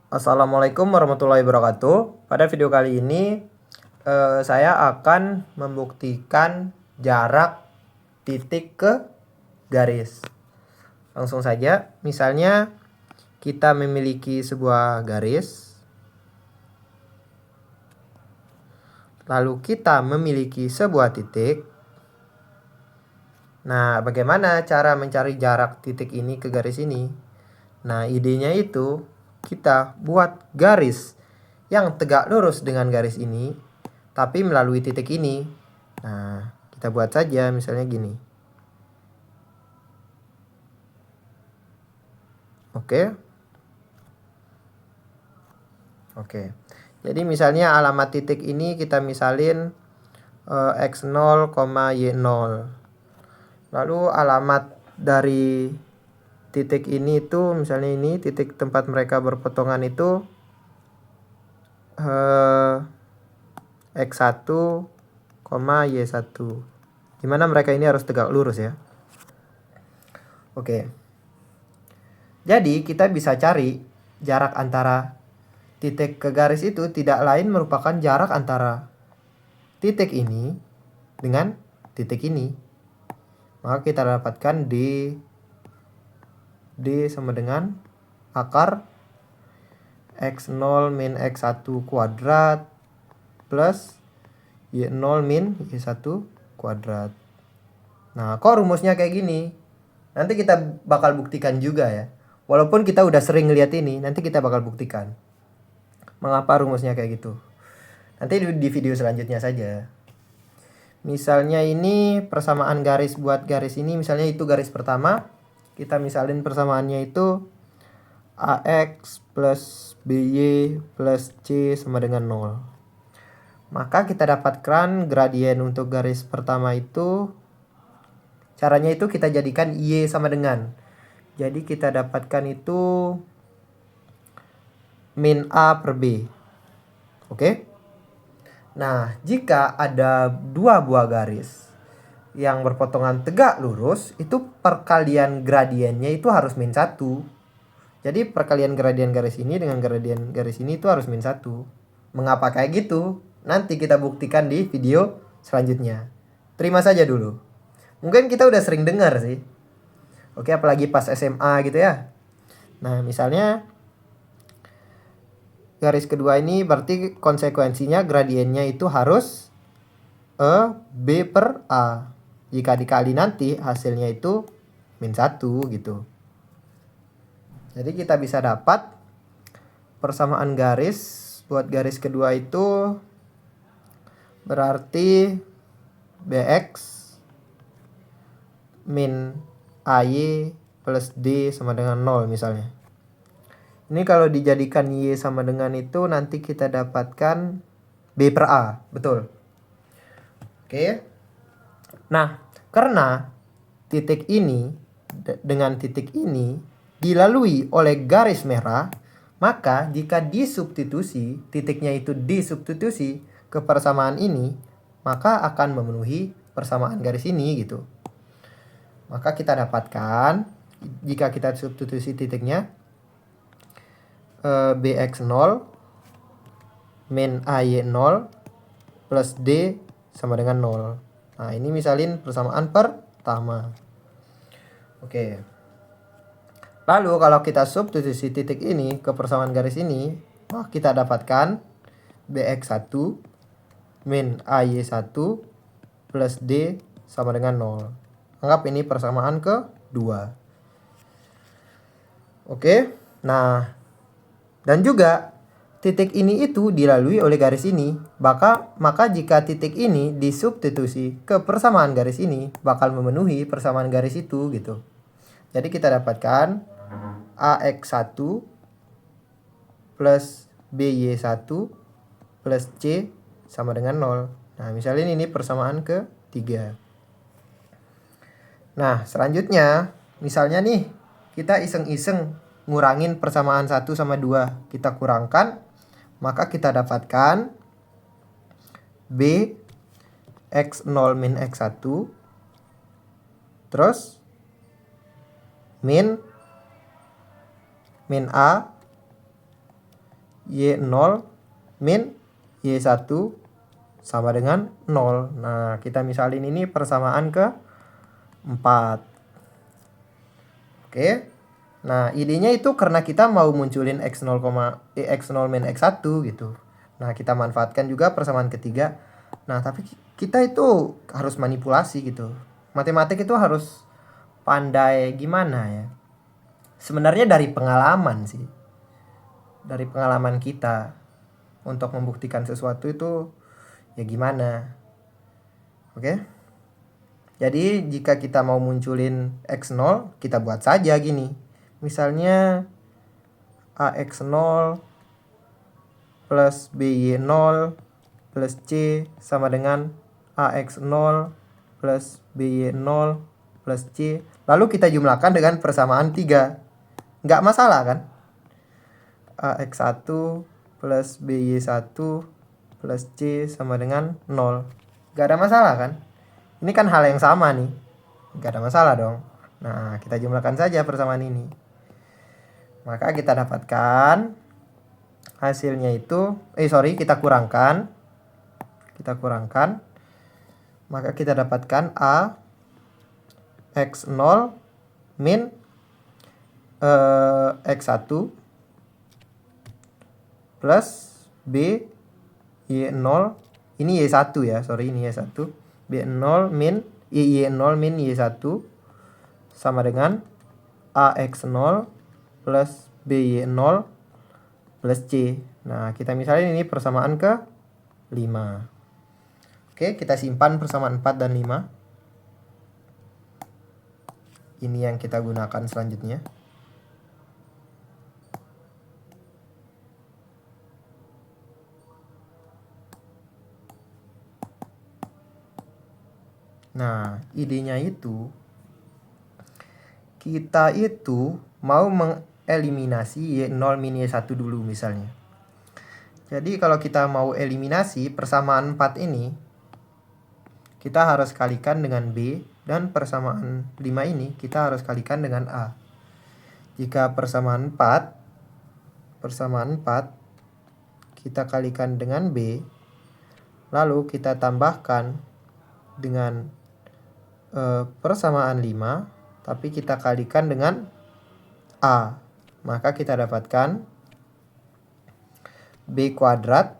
Assalamualaikum warahmatullahi wabarakatuh. Pada video kali ini saya akan membuktikan jarak titik ke garis. Langsung saja, misalnya kita memiliki sebuah garis, lalu kita memiliki sebuah titik. Nah, bagaimana cara mencari jarak titik ini ke garis ini? Nah, idenya itu kita buat garis yang tegak lurus dengan garis ini, tapi melalui titik ini. Nah, kita buat saja misalnya gini. Oke. Jadi misalnya alamat titik ini kita misalin X0, Y0. Lalu alamat dari titik ini itu misalnya ini titik tempat mereka berpotongan itu X1, Y1. Dimana mereka ini harus tegak lurus ya. Oke. Jadi kita bisa cari jarak antara titik ke garis itu tidak lain merupakan jarak antara titik ini dengan titik ini. Maka kita dapatkan D sama dengan akar X0 min X1 kuadrat plus Y0 min Y1 kuadrat. Nah, kok rumusnya kayak gini? Nanti kita bakal buktikan juga ya. Walaupun kita udah sering lihat ini, nanti kita bakal buktikan mengapa rumusnya kayak gitu. Nanti di video selanjutnya saja. Misalnya ini persamaan garis buat garis ini, misalnya itu garis pertama. Kita misalin persamaannya itu AX plus BY plus C sama dengan 0. Maka kita dapatkan gradien untuk garis pertama itu. Caranya itu kita jadikan Y sama dengan. Jadi kita dapatkan itu min A per B. Oke? Nah, jika ada dua buah garis yang berpotongan tegak lurus, itu perkalian gradiennya itu harus min 1. Jadi perkalian gradien garis ini dengan gradien garis ini itu harus min 1. Mengapa kayak gitu? Nanti kita buktikan di video selanjutnya. Terima saja dulu. Mungkin kita udah sering dengar sih. Oke, apalagi pas SMA gitu ya. Nah, misalnya garis kedua ini berarti konsekuensinya gradiennya itu harus B per A. Jika dikali nanti hasilnya itu min 1 gitu. Jadi kita bisa dapat persamaan garis buat garis kedua itu berarti BX min AY plus D sama dengan 0 misalnya. Ini kalau dijadikan Y sama dengan itu nanti kita dapatkan B per A. Betul. Oke. Nah, karena titik ini dengan titik ini dilalui oleh garis merah, maka jika disubstitusi, titiknya itu disubstitusi ke persamaan ini, maka akan memenuhi persamaan garis ini gitu. Maka kita dapatkan, jika kita substitusi titiknya, BX0 min AY0 plus D sama dengan 0. Nah, ini misalin persamaan pertama. Oke. Lalu kalau kita substitusi titik ini ke persamaan garis ini, maka kita dapatkan BX1 min AY1 plus D sama dengan 0. Anggap ini persamaan kedua. Oke. Nah, dan juga titik ini itu dilalui oleh garis ini. Maka jika titik ini disubstitusi ke persamaan garis ini, bakal memenuhi persamaan garis itu gitu. Jadi kita dapatkan AX1 plus BY1 plus C sama dengan 0. Nah, misalnya ini persamaan ketiga. Nah, selanjutnya misalnya nih kita iseng-iseng ngurangin persamaan 1 sama 2. Kita kurangkan, maka kita dapatkan B X0 min X1 terus min A Y0 min Y1 sama dengan 0. Nah, kita misalin ini persamaan ke 4. Oke. Nah, idenya itu karena kita mau munculin X0, X0 min X1 gitu. Nah, kita manfaatkan juga persamaan ketiga. Nah, tapi kita itu harus manipulasi gitu. Matematik itu harus pandai gimana ya. Sebenarnya dari pengalaman sih. Dari pengalaman kita untuk membuktikan sesuatu itu ya gimana. Oke? Jadi jika kita mau munculin X0, kita buat saja gini. Misalnya AX0 plus BY0 plus C sama dengan AX0 plus BY0 plus C. Lalu kita jumlahkan dengan persamaan 3. Nggak masalah kan? AX1 plus BY1 plus C sama dengan 0. Nggak ada masalah kan? Ini kan hal yang sama nih. Nggak ada masalah dong. Nah, kita jumlahkan saja persamaan ini. Maka kita dapatkan hasilnya itu, kita kurangkan. Maka kita dapatkan A X0 min X1 plus B Y0. Ini Y1 ya, ini Y1. B0 min Y0 min Y1 sama dengan AX0 plus BY0 plus C. Nah, kita misalnya ini persamaan ke 5. Oke, kita simpan persamaan 4 dan 5. Ini yang kita gunakan selanjutnya. Nah, idenya itu kita itu mau mengeliminasi Y0 min Y1 dulu misalnya. Jadi kalau kita mau eliminasi persamaan 4 ini, kita harus kalikan dengan B, dan persamaan 5 ini kita harus kalikan dengan A. Jika persamaan 4 kita kalikan dengan B, lalu kita tambahkan dengan persamaan 5, tapi kita kalikan dengan A. Maka kita dapatkan B kuadrat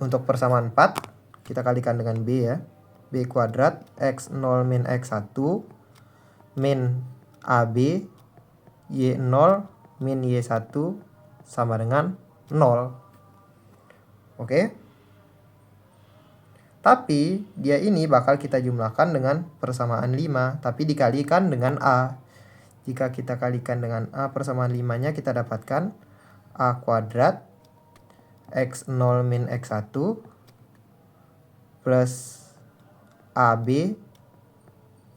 untuk persamaan 4. Kita kalikan dengan B ya. B kuadrat X0 min X1 min AB Y0 min Y1 sama dengan 0. Oke. Tapi dia ini bakal kita jumlahkan dengan persamaan 5, tapi dikalikan dengan A. Jika kita kalikan dengan A persamaan 5-nya, kita dapatkan A kuadrat X0 min X1 plus AB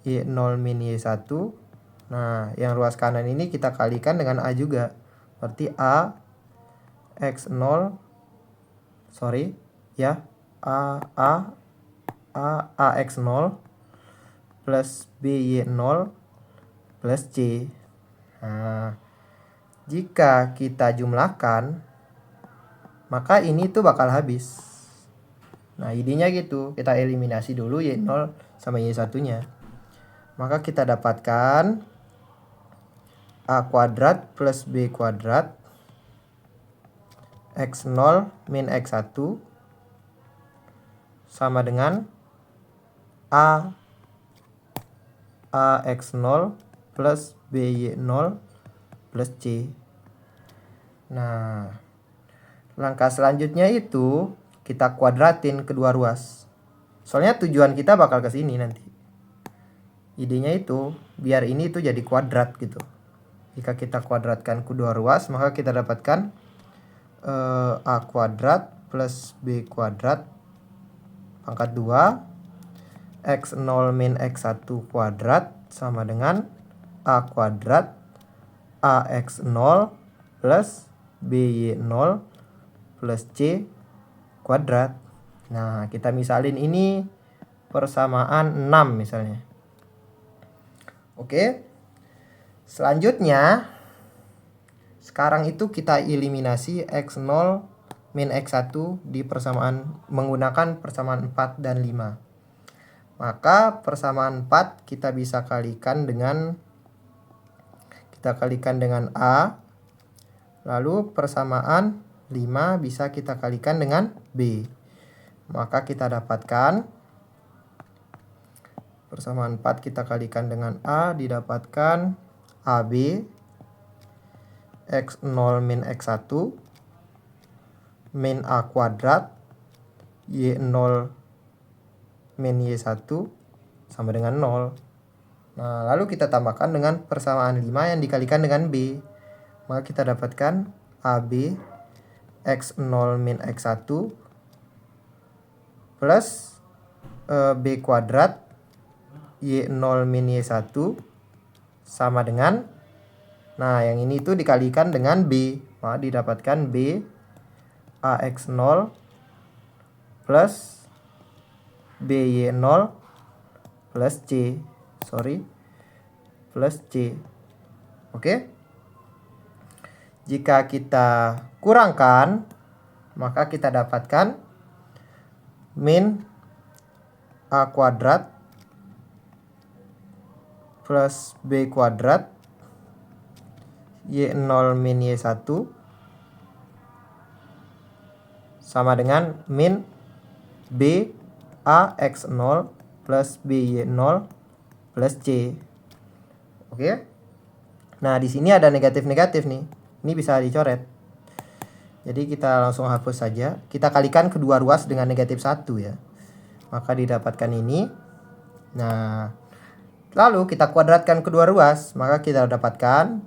Y0 min Y1. Nah, yang ruas kanan ini kita kalikan dengan A juga. Berarti A X0 AX0 plus BY0 plus C. Nah, jika kita jumlahkan, maka ini tuh bakal habis. Nah, idenya gitu. Kita eliminasi dulu Y0 sama Y1-nya. Maka kita dapatkan A kuadrat plus B kuadrat X0 min X1 sama dengan AX0 plus BY0 plus C. Nah, langkah selanjutnya itu kita kuadratin kedua ruas. Soalnya tujuan kita bakal ke sini nanti. Idenya itu biar ini tuh jadi kuadrat gitu. Jika kita kuadratkan kedua ruas, maka kita dapatkan A kuadrat plus B kuadrat pangkat 2 X0 min X1 kuadrat sama dengan A kuadrat AX0 plus BY0 plus C kuadrat. Nah, kita misalin ini persamaan 6 misalnya. Oke. Selanjutnya, sekarang itu kita eliminasi X0 min X1 di persamaan menggunakan persamaan 4 dan 5. Maka persamaan 4 kita bisa kalikan dengan A. Lalu persamaan 5 bisa kita kalikan dengan B. Maka kita dapatkan persamaan 4 kita kalikan dengan A, didapatkan AB X0 min X1 min A kuadrat Y0 min Y1 sama dengan 0. Nah, lalu kita tambahkan dengan persamaan 5 yang dikalikan dengan B. Maka kita dapatkan AB X0 min X1 plus B kuadrat Y0 min Y1 sama dengan, nah yang ini itu dikalikan dengan B. Maka didapatkan B AX0 plus BY0 plus C. Plus C. Oke. Jika kita kurangkan, maka kita dapatkan min A kuadrat plus B kuadrat Y0 min Y1 sama dengan min B A X0 plus BY0 plus C. Oke. Nah, di sini ada negatif-negatif nih. Ini bisa dicoret. Jadi kita langsung hapus saja. Kita kalikan kedua ruas dengan negatif 1 ya. Maka didapatkan ini. Nah, lalu kita kuadratkan kedua ruas. Maka kita dapatkan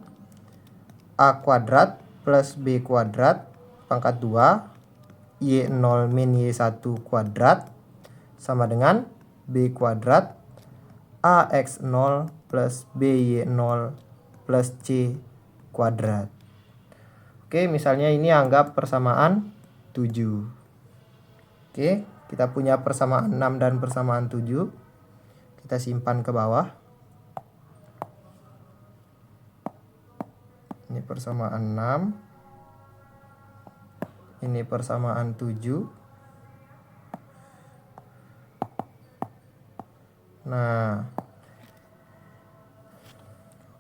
A kuadrat plus B kuadrat pangkat 2 Y0 min Y1 kuadrat sama dengan B kuadrat AX0 plus BY0 plus C kuadrat. Oke, misalnya ini anggap persamaan 7. Oke, kita punya persamaan 6 dan persamaan 7. Kita simpan ke bawah. Ini persamaan 6. Ini persamaan 7. Nah,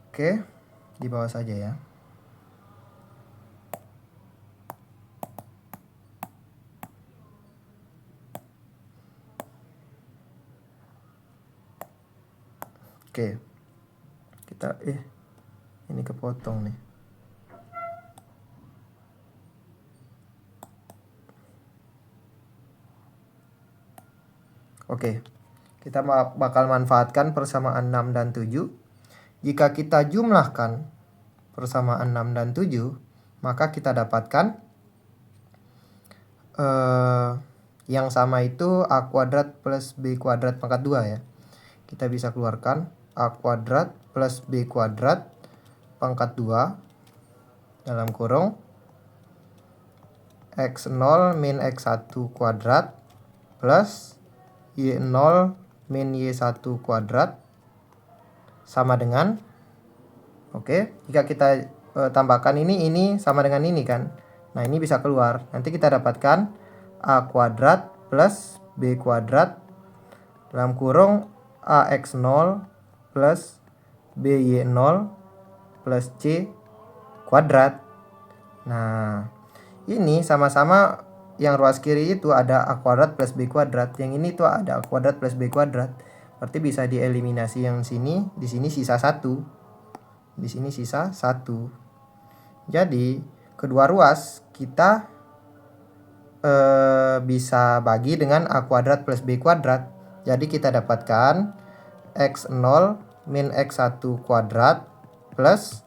oke, di bawah saja ya. Oke, kita ini kepotong nih. Oke. Kita bakal manfaatkan persamaan 6 dan 7. Jika kita jumlahkan persamaan 6 dan 7, maka kita dapatkan yang sama itu A kuadrat plus B kuadrat pangkat 2 ya. Kita bisa keluarkan A kuadrat plus B kuadrat pangkat 2 dalam kurung X0 min X1 kuadrat plus Y0 min Y1 kuadrat sama dengan, oke, jika kita tambahkan ini sama dengan ini kan. Nah, ini bisa keluar. Nanti kita dapatkan A kuadrat plus B kuadrat dalam kurung AX0 plus BY0 plus C kuadrat. Nah, ini sama-sama yang ruas kiri itu ada A kuadrat plus B kuadrat. Yang ini tuh ada A kuadrat plus B kuadrat. Berarti bisa dieliminasi yang sini. Di sini sisa 1. Di sini sisa 1. Jadi kedua ruas kita bisa bagi dengan A kuadrat plus B kuadrat. Jadi kita dapatkan X0 min X1 kuadrat plus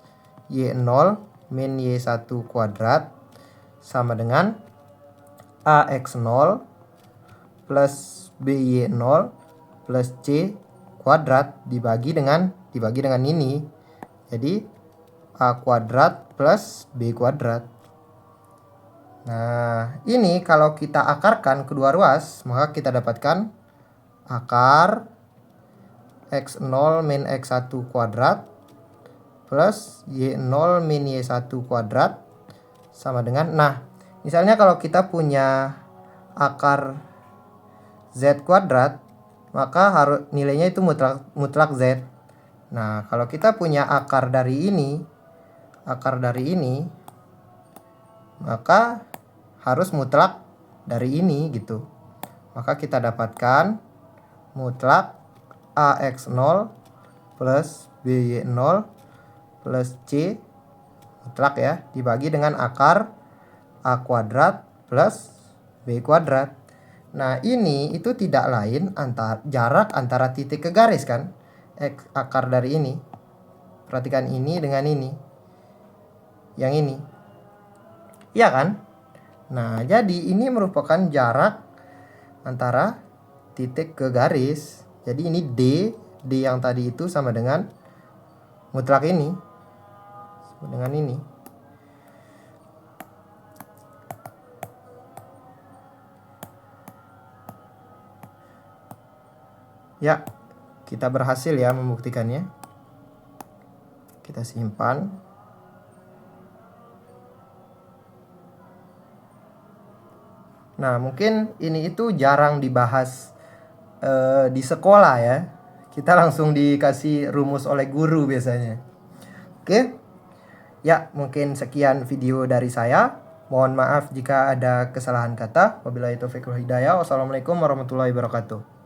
Y0 min Y1 kuadrat sama dengan AX0 plus BY0 plus C kuadrat dibagi dengan ini. Jadi A kuadrat plus B kuadrat. Nah, ini kalau kita akarkan kedua ruas, maka kita dapatkan akar X0 min X1 kuadrat plus Y0 min Y1 kuadrat sama dengan, nah, Misalnya kalau kita punya akar Z kuadrat, maka harus nilainya itu mutlak Z. Nah, kalau kita punya akar dari ini, maka harus mutlak dari ini gitu. Maka kita dapatkan mutlak AX0 plus BY0 plus C mutlak ya, dibagi dengan akar A kuadrat plus B kuadrat. Nah, ini itu tidak lain jarak antara titik ke garis kan? Akar dari ini. Perhatikan ini dengan ini. Yang ini. Iya kan? Nah, jadi ini merupakan jarak antara titik ke garis. Jadi ini D yang tadi itu sama dengan mutlak ini. Sama dengan ini. Ya, kita berhasil ya membuktikannya. Kita simpan. Nah, mungkin ini itu jarang dibahas di sekolah ya. Kita langsung dikasih rumus oleh guru biasanya. Oke. Ya, mungkin sekian video dari saya. Mohon maaf jika ada kesalahan kata. Wabillahi taufiq wal hidayah. Wassalamualaikum warahmatullahi wabarakatuh.